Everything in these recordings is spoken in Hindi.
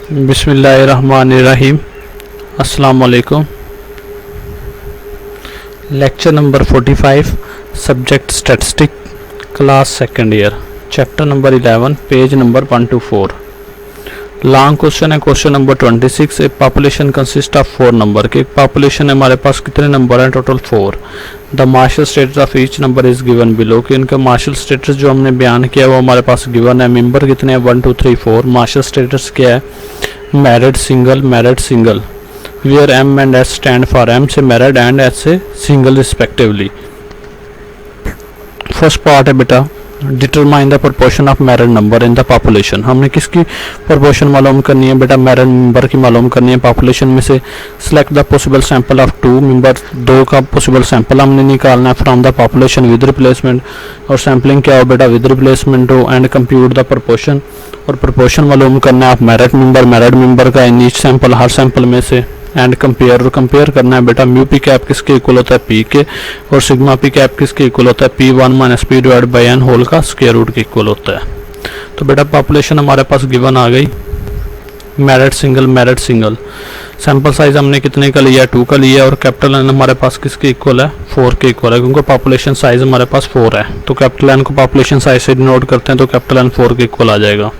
बिस्मिल्लाहिर्रहमानिर्रहीम। अस्सलाम वालेकुम। Lecture number 45, subject statistic, class second year, chapter number 11, page number 124। Long question है। क्वेश्चन नंबर 26, एक पॉपुलेशन कंसिस्ट ऑफ 4 नंबर के। एक पॉपुलेशन है, हमारे पास कितने नंबर हैं? Total 4। The marshal status of each number is given below, कि इनका मार्शल स्टेटस जो हमने बयान किया वो हमारे पास गिवन है। मेंबर कितने हैं? 1 2 3 4। मार्शल स्टेटस क्या है? Married single, married single. Where M and S stand for M से मैरिड एंड एस से सिंगल रिस्पेक्टिवली। फर्स्ट पार्ट है बेटा, determine the proportion of married number in the population. हमने किसकी प्रोपोर्शन मालूम करनी है बेटा? मैरिड नंबर की मालूम करनी है। पॉपुलेशन में से select the possible sample of 2 member, 2 का पॉसिबल सैंपल हमने निकालना है from the population with replacement. और सैम्पलिंग क्या हो बेटा? विद रिप्लेसमेंट हो। एंड कंप्यूट द प्रोपोर्शन, और प्रोपोर्शन मालूम करना है आप मैरिड मेंबर का in each sample, her sample में से। एंड कंपेयर, और कंपेयर करना है बेटा म्यू पी कैप किसके इक्वल होता है? पी के। और सिग्मा पी कैप किसके इक्वल होता है? P 1 minus P divide by N whole का स्क्वायर रूट के इक्वल होता है। तो बेटा पॉपुलेशन हमारे पास गिवन आ गई, married single, married single. Sample size हमने कितने का लिया? 2 का लिया। और कैपिटल एन हमारे पास किसके इक्वल है? 4 के इक्वल है, क्योंकि पॉपुलेशन साइज हमारे पास 4 है। तो कैपिटल एन को पॉपुलेशन साइज से डिनोट करते हैं, तो कैपिटल एन 4 के इक्वल आ जाएगा।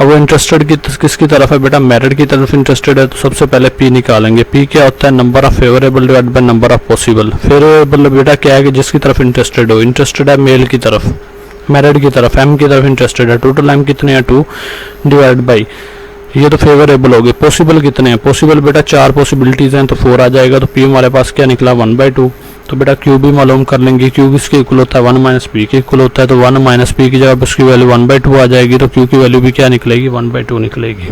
अब वो इंटरेस्टेड किसकी तरफ है बेटा? मैरिड की तरफ इंटरेस्टेड है। तो सबसे पहले पी निकालेंगे। पी क्या होता है? Number of favourable divide by number of possible. Favourable बेटा क्या है? कि जिसकी तरफ इंटरेस्टेड हो। इंटरेस्टेड है मेल की तरफ, मैरिड की तरफ, एम की तरफ इंटरेस्टेड है। टोटल एम कितने हैं? 2 डिवाइड बाई, ये तो फेवरेबल हो गए। पॉसिबल कितने हैं? पॉसिबल बेटा 4 पॉसिबिलिटीज हैं, तो 4 आ जाएगा। तो पी हमारे पास क्या निकला? 1/2। तो बेटा क्यू भी मालूम कर लेंगे। क्यू किसके इक्वल होता है? 1 माइनस पी के इक्वल होता है। तो 1 माइनस पी की जगह पर उसकी वैल्यू 1/2 आ जाएगी। तो क्यू की वैल्यू भी क्या निकलेगी? 1/2 निकलेगी।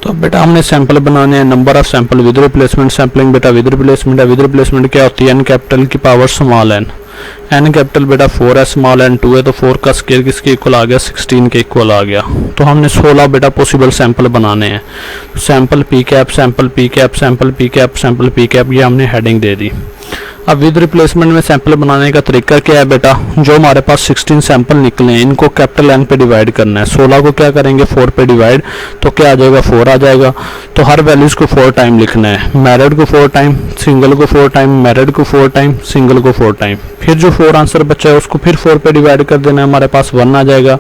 तो अब बेटा हमने सैंपल बनाने हैं। Number of sample with replacement. Sampling बेटा विद रिप्लेसमेंट है। विद रिप्लेसमेंट क्या होती है? एन कैपिटल की power small N. N capital बेटा 4 है, स्मॉल एन 2 है। तो 4 का स्क्वायर किसके इक्वल आ गया? 16 के इक्वल आ गया। तो हमने 16 बेटा पॉसिबल सैंपल बनाने हैं। Sample P cap, sample P cap, sample P cap, sample P cap, ये हमने हेडिंग दे दी। अब विद रिप्लेसमेंट में सैंपल बनाने का तरीका क्या है बेटा? जो हमारे पास 16 सैंपल निकले हैं, इनको कैपिटल एन पे डिवाइड करना है। 16 को क्या करेंगे? 4 पे डिवाइड, तो क्या आ जाएगा? 4 आ जाएगा। तो हर वैल्यूज को 4 टाइम लिखना है। मैरिड को 4 टाइम, सिंगल को 4 टाइम, मैरिड को 4 टाइम, सिंगल को 4 टाइम। फिर जो 4 आंसर बचा है उसको फिर 4 पे डिवाइड कर देना है, हमारे पास 1 आ जाएगा।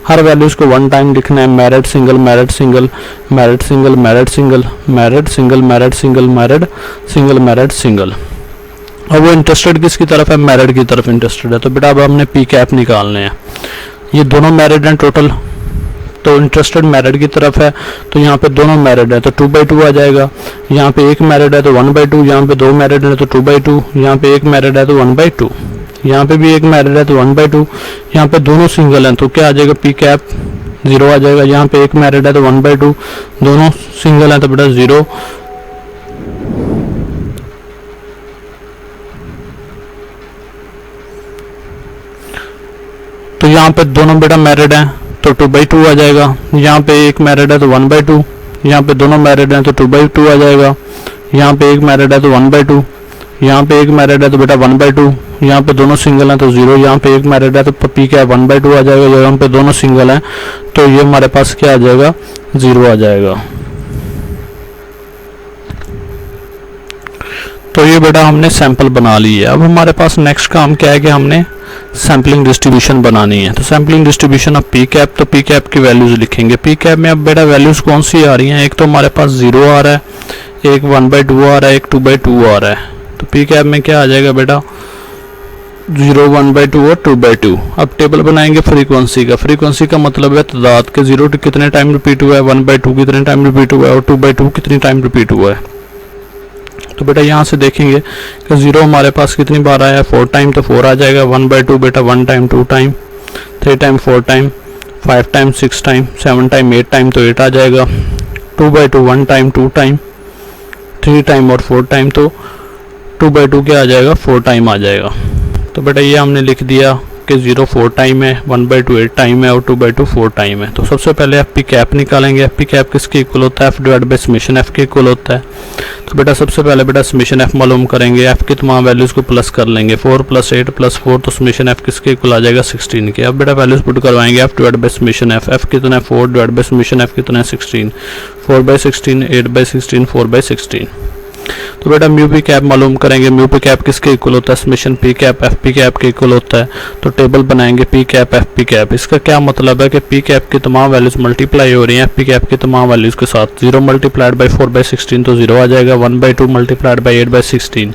हर वैल्यूज को 1 टाइम लिखना है। Married single, married single, married single, married single, married single, married single, married single, married single. और वो इंटरेस्टेड किसकी तरफ है? मैरिड की तरफ इंटरेस्टेड है। तो बेटा अब हमने पी कैप निकालने हैं। ये दोनों मैरिड हैं टोटल, तो इंटरेस्टेड मैरिड की तरफ है। तो यहाँ पे दोनों मैरिड है, तो 2/2 आ जाएगा। यहाँ पे एक मैरिड है तो 1/2, यहाँ पे 2 मैरिड है तो 2/2, यहाँ पे एक मैरिड है तो 1/2, यहाँ पे भी एक मैरिड है तो 1/2, यहाँ पे दोनों सिंगल हैं तो क्या आ जाएगा? पी कैप 0 आ जाएगा। यहाँ पे एक मैरिड है तो 1/2, दोनों सिंगल हैं तो बेटा 0। तो यहाँ पे दोनों बेटा मैरिड हैं तो 2/2 आ जाएगा। यहाँ पे एक मैरिड है तो 1/2, यहाँ पे दोनों मैरिड हैं तो 2/2 आ जाएगा। यहाँ पे एक मैरिड है तो 1/2, यहाँ पे एक मैरिड है तो बेटा 1/2, यहाँ पे दोनों सिंगल हैं तो 0, यहाँ पे एक मैरिड है तो पी क्या है? 1/2 आ जाएगा। यहाँ पे दोनों सिंगल हैं तो ये हमारे पास क्या आ जाएगा? 0 आ जाएगा। तो ये बेटा हमने सैंपल बना ली है। अब हमारे पास नेक्स्ट काम क्या है कि हमने सैम्पलिंग डिस्ट्रीब्यूशन बनानी है। तो sampling distribution of P cap, तो पी कैप की वैल्यूज लिखेंगे। पी कैप में अब बेटा वैल्यूज कौन सी आ रही हैं? एक तो हमारे पास 0 आ रहा है, एक 1/2 आ रहा है, एक 2/2 आ रहा है। तो पी कैप में क्या आ जाएगा बेटा? 0, 1/2 और 2/2। अब टेबल बनाएंगे फ्रीक्वेंसी का। फ्रीक्वेंसी का मतलब है तादाद के 0 कितने टाइम रिपीट हुआ है, 1/2 कितने टाइम रिपीट हुआ है और 2/2 कितनी टाइम रिपीट हुआ है। तो बेटा यहाँ से देखेंगे कि 0 हमारे पास कितनी बार आया है? 4 टाइम, तो 4 आ जाएगा। 1/2 बेटा 1 time, 2 time, 3 time, 4 time, 5 time, 6 time, 7 time, 8 time, तो 8 आ जाएगा। 2/2 1 टाइम, 2 टाइम, 3 टाइम और 4 टाइम, तो 2/2 क्या आ जाएगा? 4 टाइम आ जाएगा। तो बेटा ये हमने लिख दिया के 0 4 टाइम है, 1/2 8 टाइम है और 2/2 4 टाइम है। तो सबसे पहले एफ पी कैप निकालेंगे। एफ पी कैप किसके इक्वल होता है? F divide by summation F के इक्वल होता है। तो बेटा सबसे पहले बेटा समेशन एफ मालूम करेंगे, एफ की तमाम वैल्यूज़ को प्लस कर लेंगे, 4 + 8 + 4, तो समेशन एफ किसके इक्वल आ जाएगा? 16 के। अब बेटा वैल्यूज़ पुट करवाएंगे, F divide by summation F कितना है? 4 डिवाइड बाई समेशन एफ कितना है? 16, 4/16, 8/16, 4/16। तो बेटा म्यू पी कैप मालूम करेंगे। म्यू पी कैप किसके इक्वल होता है? Summation P cap F P cap के इक्वल होता है। तो टेबल बनाएंगे P cap F P cap. इसका क्या मतलब है कि पी कैप की तमाम वैल्यूज मल्टीप्लाई हो रही हैं एफ पी कैप की तमाम वैल्यूज के साथ। 0 × 4/16 तो 0 आ जाएगा, 1/2 × 8/16।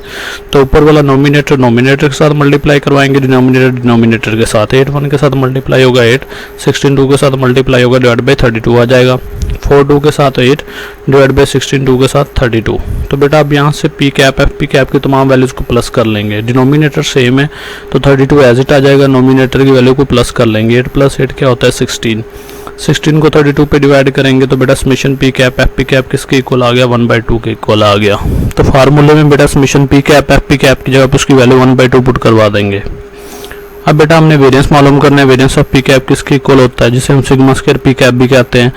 तो ऊपर वाला नोमिनेटर के साथ मल्टीप्लाई करवाएंगे, डिनोमिनेटर के साथ। 8 1 के साथ मल्टीप्लाई होगा 8, 16 2 के साथ मल्टीप्लाई होगा, डिवाइड बाई 32 आ जाएगा। 4 2 के साथ 8, डिवाइड बाई 16 2 के साथ 32। तो बेटा अब यहाँ से P cap F P cap की तमाम वैल्यूज़ को प्लस कर लेंगे। डिनोमिनेटर सेम है तो 32 एज इट आ जाएगा, नोमिनेटर की वैल्यू को प्लस कर लेंगे। 8 + 8 क्या होता है? 16। 16 को 32 पे डिवाइड करेंगे तो बेटा summation P cap F P cap किसके इक्वल आ गया? 1/2 के इक्वल आ गया। तो फार्मूले में बेटा summation P cap F P cap की जगह पर उसकी वैल्यू 1/2 पुट करवा देंगे। अब बेटा हमने वेरिएंस मालूम करना है। वेरिएंस ऑफ पी कैप किसके इक्वल होता है? जिसे हम सिग्मा स्क्वायर पी कैप भी कहते हैं।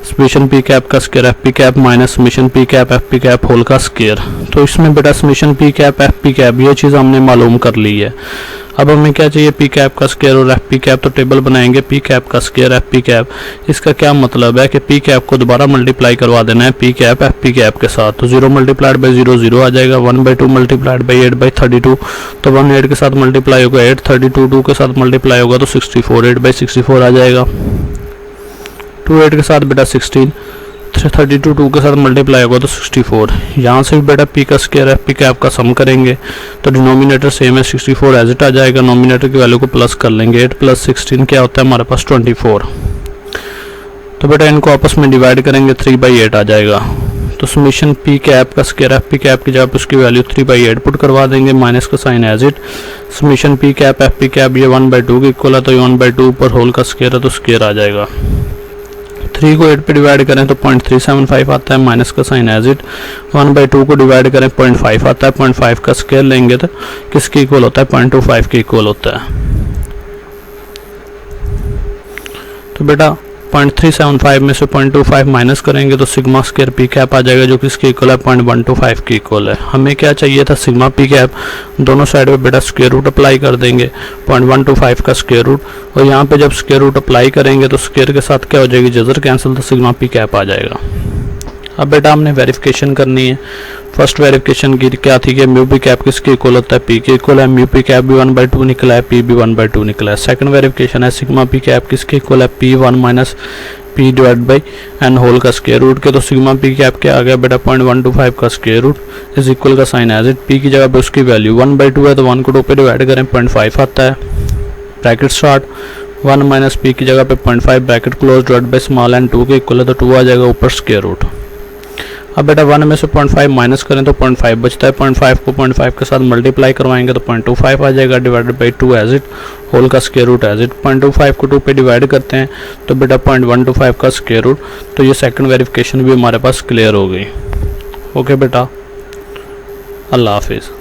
समेशन पी कैप का square F P cap minus summation P cap F P cap whole का स्क्वायर। तो इसमें बेटा summation P cap F P cap ये चीज़ हमने मालूम कर ली है। अब हमें क्या चाहिए? पी कैप का स्क्वायर और एफ पी कैप। तो टेबल बनाएंगे पी कैप का स्क्वायर एफ पी कैप। इसका क्या मतलब है कि पी कैप को दोबारा मल्टीप्लाई करवा देना है P cap F P cap के साथ। तो 0 × 0 0 आ जाएगा, 1/2 × 8/32। तो 1 8 के साथ मल्टीप्लाई होगा 8, 32 2 के साथ मल्टीप्लाई होगा तो 64, 8/64 आ जाएगा। 2 8 के साथ बेटा 16, 32 2 के साथ मल्टीप्लाई होगा तो 64। यहाँ से भी बेटा पी का स्क्वायर एफ पी कैप का सम करेंगे तो डिनोमिनेटर सेम है, 64 एज इट आ जाएगा, नोमिनेटर की वैल्यू को प्लस कर लेंगे। 8 + 16 क्या होता है हमारे पास? 24। तो बेटा इनको आपस में डिवाइड करेंगे, 3/8 आ जाएगा। तो समेशन पी कैप का स्क्वायर एफ पी कैप की जगह पर उसकी वैल्यू 3/8 पुट करवा देंगे, माइनस का sign as it. Summation P cap F P cap ये 1/2 के इक्वल है तो ये 1/2 ऊपर होल का स्क्वायर है तो स्क्वायर आ जाएगा। 3 को 8 पे डिवाइड करें तो 0.375 आता है, माइनस का साइन एज इट। 1/2 को डिवाइड करें 0.5 आता है, 0.5 का स्क्वायर लेंगे तो किसके इक्वल होता है? 0.25 के इक्वल होता है। तो बेटा 0.375 में से 0.25 माइनस करेंगे तो सिग्मा स्क्वायर पी कैप आ जाएगा जो किसके इक्वल है? 0.125 के इक्वल है। हमें क्या चाहिए था? Sigma P cap. दोनों साइड पे बेटा स्क्वायर रूट अप्लाई कर देंगे, 0.125 का स्क्वायर रूट। और यहाँ पे जब स्क्वायर रूट अप्लाई करेंगे तो स्क्वायर के साथ क्या हो जाएगी? जजर कैंसिल, तो सिग्मा पी कैप आ जाएगा। अब बेटा हमने वेरिफिकेशन करनी है। फर्स्ट वेरिफिकेशन की क्या थी कि म्यू पी कैप किसके इक्वल होता है? पी के इक्वल है। म्यू पी कैप भी 1/2 निकला है, पी भी 1/2 निकला है। सेकंड वेरिफिकेशन है सिग्मा पी कैप किसके इक्वल है? P1 - P divide by n whole का स्क्वायर रूट के। तो सिग्मा पी कैप क्या आ गया बेटा? 0.125 का स्क्वायर रूट इज इक्वल का साइन एज इट। पी की जगह पे उसकी वैल्यू 1/2 है तो 1 को 2 पे डिवाइड करें 0.5 आता है, ब्रैकेट स्टार्ट। 1 - P की जगह पे 0.5 bracket close, divide by small n 2 के इक्वल है तो 2 आ जाएगा ऊपर स्क्वायर रूट। अब बेटा 1 में से 0.5 माइनस करें तो 0.5 बचता है, 0.5 को 0.5 के साथ मल्टीप्लाई करवाएंगे तो 0.25 आ जाएगा, divided by 2 as it, whole का स्क्वायर रूट एज इट। 0.25 को 2 पे डिवाइड करते हैं तो बेटा 0.125 का स्क्वायर रूट। तो ये सेकंड वेरिफिकेशन भी हमारे पास क्लियर हो गई। ओके बेटा, अल्लाह हाफिज़।